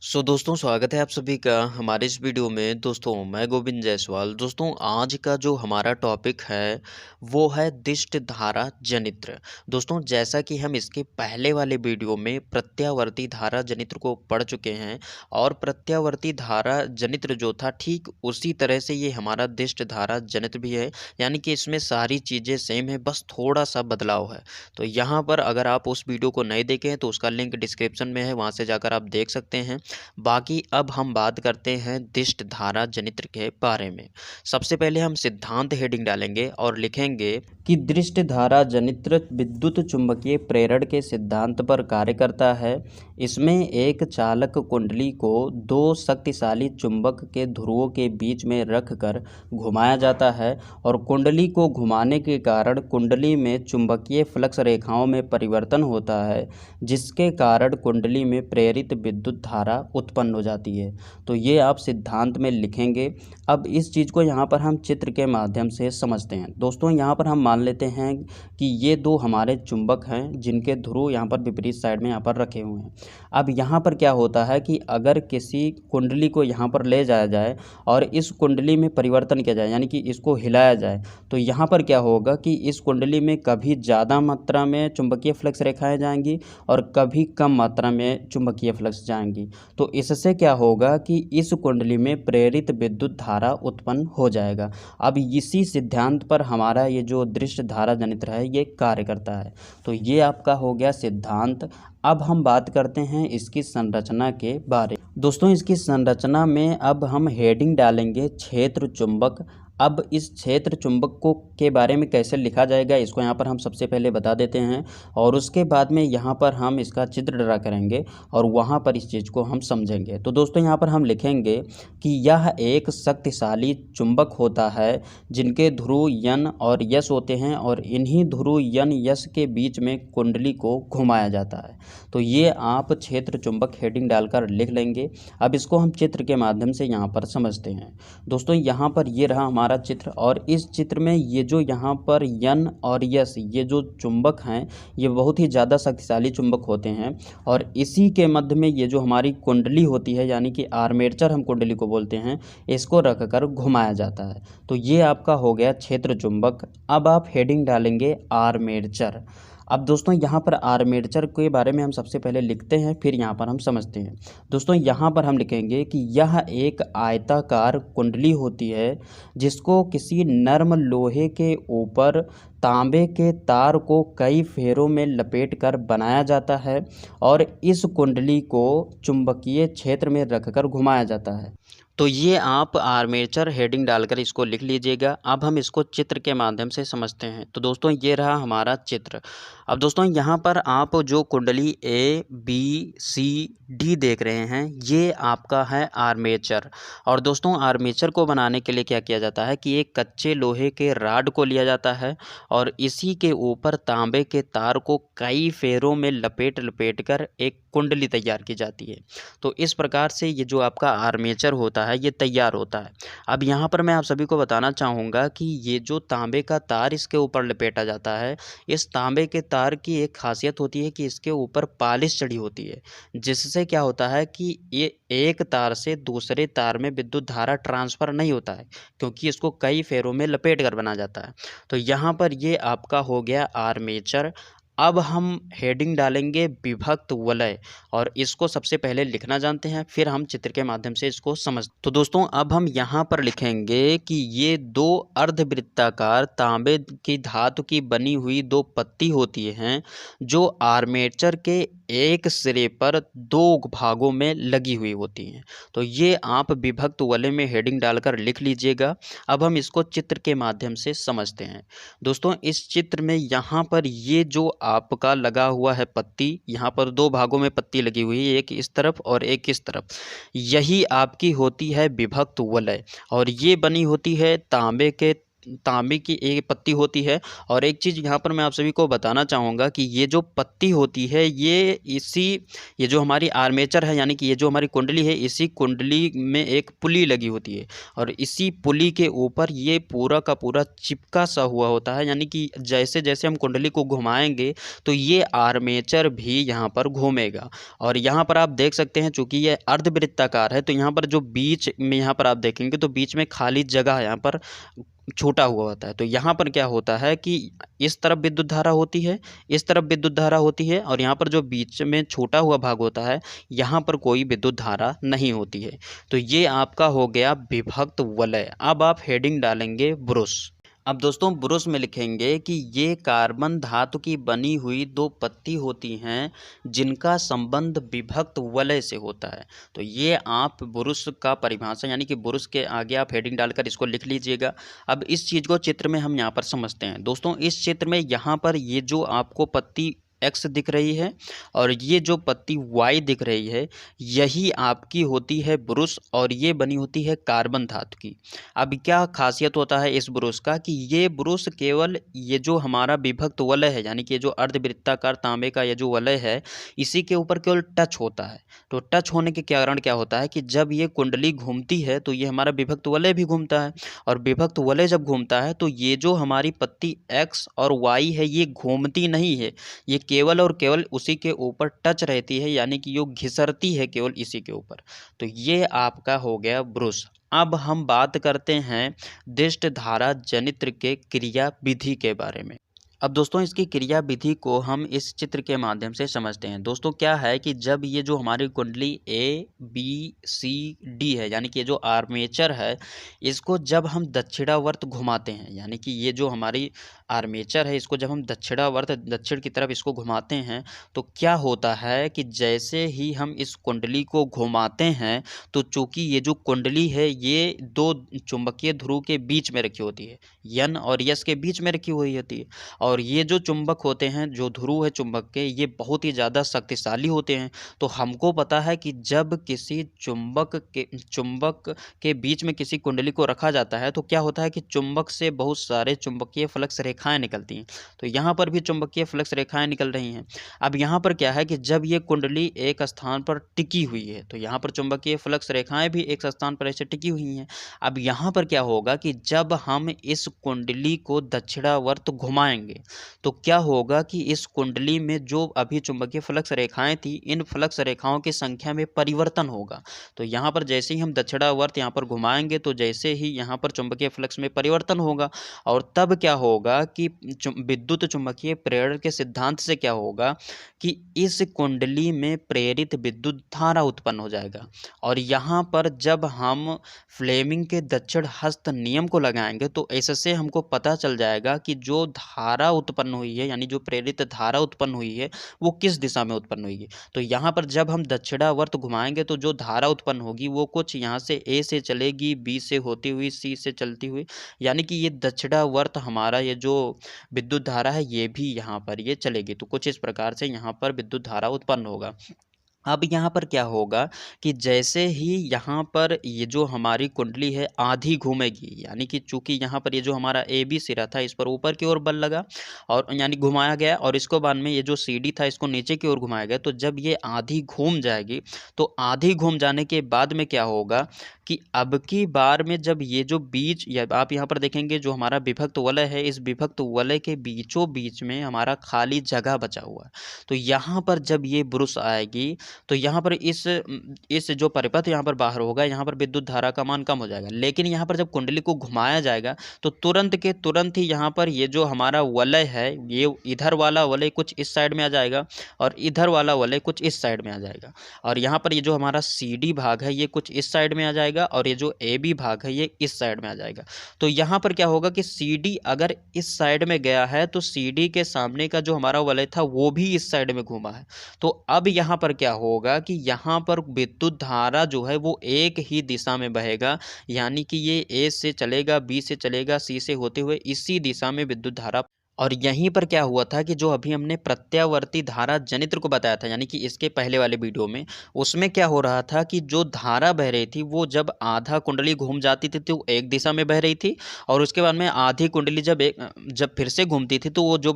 दोस्तों स्वागत है आप सभी का हमारे इस वीडियो में। दोस्तों मैं गोविंद जायसवाल। दोस्तों आज का जो हमारा टॉपिक है वो है दिष्ट धारा जनित्र। दोस्तों जैसा कि हम इसके पहले वाले वीडियो में प्रत्यावर्ती धारा जनित्र को पढ़ चुके हैं और प्रत्यावर्ती धारा जनित्र जो था ठीक उसी तरह से ये हमारा दिष्ट धारा जनित्र भी है, यानी कि इसमें सारी चीज़ें सेम है, बस थोड़ा सा बदलाव है। तो यहाँ पर अगर आप उस वीडियो को नहीं देखें हैं तो उसका लिंक डिस्क्रिप्शन में है, वहाँ से जाकर आप देख सकते हैं। बाकी अब हम बात करते हैं दिष्ट धारा जनित्र के बारे में। सबसे पहले हम सिद्धांत हेडिंग डालेंगे और लिखेंगे कि दृष्ट धारा जनित्र विद्युत चुंबकीय प्रेरण के सिद्धांत पर कार्य करता है। इसमें एक चालक कुंडली को दो शक्तिशाली चुंबक के ध्रुवों के बीच में रखकर घुमाया जाता है और कुंडली को घुमाने के कारण कुंडली में चुंबकीय फ्लक्स रेखाओं में परिवर्तन होता है, जिसके कारण कुंडली में प्रेरित विद्युत धारा उत्पन्न हो जाती है। तो ये आप सिद्धांत में लिखेंगे। अब इस चीज़ को यहाँ पर हम चित्र के माध्यम से समझते हैं। दोस्तों यहाँ पर हम मान लेते हैं कि ये दो हमारे चुंबक हैं जिनके ध्रुव यहाँ पर विपरीत साइड में यहाँ पर रखे हुए हैं। अब यहाँ पर क्या होता है कि अगर किसी कुंडली को यहाँ पर ले जाया जाए और इस कुंडली में परिवर्तन किया जाए, यानी कि इसको हिलाया जाए, तो यहाँ पर क्या होगा कि इस कुंडली में कभी ज़्यादा मात्रा में चुंबकीय फ्लक्स रेखाएं जाएंगी और कभी कम मात्रा में चुंबकीय फ्लक्स जाएंगी। तो इससे क्या होगा कि इस कुंडली में प्रेरित विद्युत धारा उत्पन्न हो जाएगा। अब इसी सिद्धांत पर हमारा ये जो दृष्ट धारा जनित्र है ये कार्य करता है। तो ये आपका हो गया सिद्धांत। अब हम बात करते हैं इसकी संरचना के बारे में। दोस्तों इसकी संरचना में अब हम हेडिंग डालेंगे क्षेत्र चुंबक। अब इस क्षेत्र चुंबक को के बारे में कैसे लिखा जाएगा इसको यहाँ पर हम सबसे पहले बता देते हैं और उसके बाद में यहाँ पर हम इसका चित्र ड्रा करेंगे और वहाँ पर इस चीज़ को हम समझेंगे। तो दोस्तों यहाँ पर हम लिखेंगे कि यह एक शक्तिशाली चुंबक होता है जिनके ध्रुव यन और यस होते हैं और इन्हीं ध्रुव यन यस के बीच में कुंडली को घुमाया जाता है। तो ये आप क्षेत्र चुंबक हेडिंग डालकर लिख लेंगे। अब इसको हम चित्र के माध्यम से यहाँ पर समझते हैं। दोस्तों यहाँ पर ये रहा हमारा चित्र और इस चित्र में ये जो यहाँ पर यन और यस ये जो चुंबक हैं ये बहुत ही ज़्यादा शक्तिशाली चुंबक होते हैं और इसी के मध्य में ये जो हमारी कुंडली होती है, यानी कि आर्मेचर हम कुंडली को बोलते हैं, इसको रखकर घुमाया जाता है। तो ये आपका हो गया क्षेत्र चुंबक। अब आप हेडिंग डालेंगे आर्मेचर। अब दोस्तों यहाँ पर आर्मेचर के बारे में हम सबसे पहले लिखते हैं, फिर यहाँ पर हम समझते हैं। दोस्तों यहाँ पर हम लिखेंगे कि यह एक आयताकार कुंडली होती है जिसको किसी नर्म लोहे के ऊपर तांबे के तार को कई फेरों में लपेट कर बनाया जाता है और इस कुंडली को चुंबकीय क्षेत्र में रखकर घुमाया जाता है। तो ये आप आर्मेचर हेडिंग डालकर इसको लिख लीजिएगा। अब हम इसको चित्र के माध्यम से समझते हैं। तो दोस्तों ये रहा हमारा चित्र। अब दोस्तों यहाँ पर आप जो कुंडली ए बी सी डी देख रहे हैं ये आपका है आर्मेचर। और दोस्तों आर्मेचर को बनाने के लिए क्या किया जाता है कि एक कच्चे लोहे के राड को लिया जाता है और इसी के ऊपर तांबे के तार को कई फेरों में लपेट लपेट कर एक कुंडली तैयार की जाती है। तो इस प्रकार से ये जो आपका आर्मेचर होता है ये तैयार होता है। अब यहाँ पर मैं आप सभी को बताना चाहूँगा कि ये जो तांबे का तार इसके ऊपर लपेटा जाता है, इस तांबे के तार की एक खासियत होती है कि इसके ऊपर पॉलिश चढ़ी होती है, जिससे क्या होता है कि ये एक तार से दूसरे तार में विद्युत धारा ट्रांसफ़र नहीं होता है, क्योंकि इसको कई फेरों में लपेट कर बना जाता है। तो यहाँ पर ये आपका हो गया आर्मेचर। अब हम हेडिंग डालेंगे विभक्त वलय और इसको सबसे पहले लिखना जानते हैं, फिर हम चित्र के माध्यम से इसको समझ। तो दोस्तों अब हम यहाँ पर लिखेंगे कि ये दो अर्धवृत्ताकार तांबे की धातु की बनी हुई दो पत्ती होती हैं जो आर्मेचर के एक सिरे पर दो भागों में लगी हुई होती हैं। तो ये आप विभक्त वलय में हेडिंग डालकर लिख लीजिएगा। अब हम इसको चित्र के माध्यम से समझते हैं। दोस्तों इस चित्र में यहाँ पर ये जो आपका लगा हुआ है पत्ती, यहाँ पर दो भागों में पत्ती लगी हुई है, एक इस तरफ और एक इस तरफ, यही आपकी होती है विभक्त वलय और ये बनी होती है तांबे के तांबे की एक पत्ती होती है। और एक चीज़ यहाँ पर मैं आप सभी को बताना चाहूँगा कि ये जो पत्ती होती है ये जो हमारी आर्मेचर है, यानी कि ये जो हमारी कुंडली है, इसी कुंडली में एक पुली लगी होती है और इसी पुली के ऊपर ये पूरा का पूरा चिपका सा हुआ होता है। यानी कि जैसे जैसे हम कुंडली को घुमाएंगे तो ये आर्मेचर भी यहाँ पर घूमेगा। और यहाँ पर आप देख सकते हैं, चूंकि ये अर्धवृत्ताकार है तो यहाँ पर जो बीच में यहाँ पर आप देखेंगे तो बीच में खाली जगह यहाँ पर छोटा हुआ होता है। तो यहाँ पर क्या होता है कि इस तरफ विद्युत धारा होती है, इस तरफ विद्युत धारा होती है, और यहाँ पर जो बीच में छोटा हुआ भाग होता है यहाँ पर कोई विद्युत धारा नहीं होती है। तो ये आपका हो गया विभक्त वलय। अब आप हेडिंग डालेंगे ब्रुश। अब दोस्तों ब्रुश में लिखेंगे कि ये कार्बन धातु की बनी हुई दो पत्ती होती हैं जिनका संबंध विभक्त वलय से होता है। तो ये आप ब्रुश का परिभाषा, यानी कि ब्रुश के आगे आप हेडिंग डालकर इसको लिख लीजिएगा। अब इस चीज़ को चित्र में हम यहाँ पर समझते हैं। दोस्तों इस चित्र में यहाँ पर ये जो आपको पत्ती एक्स दिख रही है और ये जो पत्ती वाई दिख रही है, यही आपकी होती है ब्रुश और ये बनी होती है कार्बन धातु की। अब क्या खासियत होता है इस ब्रुश का कि ये ब्रुश केवल ये जो हमारा विभक्त वलय है, यानी कि जो अर्धवृत्ताकार तांबे का ये जो वलय है, इसी के ऊपर केवल टच होता है। तो टच होने के कारण क्या होता है कि जब ये कुंडली घूमती है तो ये हमारा विभक्त वलय भी घूमता है, और विभक्त वलय जब घूमता है तो ये जो हमारी पत्ती एक्स और वाई है ये घूमती नहीं है, ये केवल और केवल उसी के ऊपर टच रहती है, यानी कि ये घिसरती है केवल इसी के ऊपर। तो ये आपका हो गया ब्रुश। अब हम बात करते हैं दिष्ट धारा जनित्र के क्रिया विधि के बारे में। अब दोस्तों इसकी क्रिया विधि को हम इस चित्र के माध्यम से समझते हैं। दोस्तों क्या है कि जब ये जो हमारी कुंडली ए बी सी डी है, यानी कि ये जो आर्मेचर है, इसको जब हम दक्षिणावर्त घुमाते हैं, यानी कि ये जो हमारी आर्मेचर है इसको जब हम दक्षिणावर्त दक्षिण की तरफ इसको घुमाते हैं तो क्या होता है कि जैसे ही हम इस कुंडली को घुमाते हैं तो चूंकि ये जो कुंडली है ये दो चुंबकीय ध्रुव के बीच में रखी होती है, यन और यस के बीच में रखी हुई होती है। और ये जो चुंबक होते हैं, जो ध्रुव है चुंबक के, ये बहुत ही ज़्यादा शक्तिशाली होते हैं। तो हमको पता है कि जब किसी चुंबक के बीच में किसी कुंडली को रखा जाता है तो क्या होता है कि चुंबक से बहुत सारे चुंबकीय फ्लक्स रेखाएं निकलती हैं। तो यहाँ पर भी चुंबकीय फ्लक्स रेखाएं निकल रही हैं। अब यहाँ पर क्या है कि जब ये कुंडली एक स्थान पर टिकी हुई है तो यहाँ पर चुंबकीय फ्लक्स रेखाएं भी एक स्थान पर ऐसे टिकी हुई हैं। अब यहाँ पर क्या होगा कि जब हम इस कुंडली को दक्षिणावर्त घुमाएंगे तो क्या होगा कि इस कुंडली में जो अभी चुंबकीय फ्लक्स रेखाएं थी, इन फ्लक्स रेखाओं की संख्या में परिवर्तन होगा। तो यहाँ पर जैसे ही हम दक्षिणावर्त यहाँ पर घुमाएंगे तो जैसे ही यहाँ पर चुंबकीय फ्लक्स में परिवर्तन होगा, और तब क्या होगा कि विद्युत चुंबकीय प्रेरण के सिद्धांत से क्या होगा कि इस कुंडली में प्रेरित विद्युत धारा उत्पन्न हो जाएगा। और यहाँ पर जब हम फ्लेमिंग के दक्षिण हस्त नियम को लगाएंगे तो इससे हमको पता चल जाएगा कि जो धारा उत्पन्न हुई है, यानी जो प्रेरित धारा उत्पन्न हुई है, वो किस दिशा में उत्पन्न हुई है। तो यहाँ पर जब हम दक्षिणावर्त घुमाएंगे तो जो धारा उत्पन्न होगी वो कुछ यहाँ से ए से चलेगी, बी से होती हुई, सी से चलती हुई, यानी कि ये दक्षिणावर्त हमारा ये जो विद्युत धारा है ये भी यहाँ पर ये चलेगी। तो कुछ इस प्रकार से यहाँ पर विद्युत धारा उत्पन्न होगा। अब यहाँ पर क्या होगा कि जैसे ही यहाँ पर ये जो हमारी कुंडली है आधी घूमेगी, यानी कि चूंकि यहाँ पर ये जो हमारा ए बी सिरा था इस पर ऊपर की ओर बल लगा और यानी घुमाया गया, और इसको बाद में ये जो सी डी था इसको नीचे की ओर घुमाया गया। तो जब ये आधी घूम जाएगी तो आधी घूम जाने के बाद में क्या होगा कि अब की बार में जब ये जो बीच, या आप यहाँ पर देखेंगे जो हमारा विभक्त वलय है, इस विभक्त वलय के बीचों बीच में हमारा खाली जगह बचा हुआ है। तो यहाँ पर जब ये ब्रुश आएगी तो यहाँ पर इस जो परिपथ यहाँ पर बाहर होगा, यहाँ पर विद्युत धारा का मान कम हो जाएगा। लेकिन यहाँ पर जब कुंडली को घुमाया जाएगा तो तुरंत के तुरंत ही यहाँ पर ये जो हमारा वलय है, ये इधर वाला वलय कुछ इस साइड में आ जाएगा और इधर वाला वलय कुछ इस साइड में आ जाएगा। और यहाँ पर ये जो हमारा सी डी भाग है ये कुछ इस साइड में आ जाएगा और ये जो ए बी भाग है ये इस साइड में आ जाएगा। तो यहाँ पर क्या होगा कि सी डी अगर इस साइड में गया है तो सी डी के सामने का जो हमारा वलय था वो भी इस साइड में घूमा है। तो अब यहाँ पर क्या होगा कि यहाँ पर विद्युत धारा जो है वो एक ही दिशा में बहेगा, यानी कि ये ए से चलेगा, बी से चलेगा, सी से होते हुए इसी दिशा में विद्युत धारा। और यहीं पर क्या हुआ था कि जो अभी हमने प्रत्यावर्ती धारा जनित्र को बताया था, यानी कि इसके पहले वाले वीडियो में, उसमें क्या हो रहा था कि जो धारा बह रही थी वो जब आधा कुंडली घूम जाती थी तो एक दिशा में बह रही थी, और उसके बाद में आधी कुंडली जब फिर से घूमती थी तो वो जो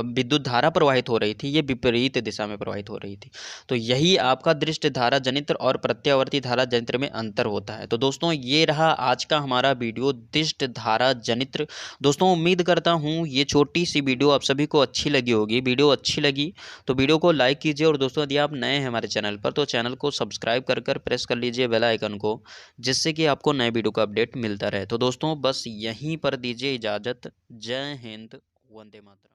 विद्युत धारा प्रवाहित हो रही थी ये विपरीत दिशा में प्रवाहित हो रही थी। तो यही आपका दृष्ट धारा जनित्र और प्रत्यावर्ती धारा जनित्र में अंतर होता है। तो दोस्तों ये रहा आज का हमारा वीडियो, दृष्ट धारा जनित्र। दोस्तों उम्मीद करता हूँ ये छोटी सी वीडियो आप सभी को अच्छी लगी होगी। वीडियो अच्छी लगी तो वीडियो को लाइक कीजिए, और दोस्तों यदि आप नए हैं हमारे चैनल पर तो चैनल को सब्सक्राइब कर प्रेस कर लीजिए बेल आइकन को, जिससे कि आपको नए वीडियो का अपडेट मिलता रहे। तो दोस्तों बस यहीं पर दीजिए इजाज़त। जय हिंद, वंदे मातरम।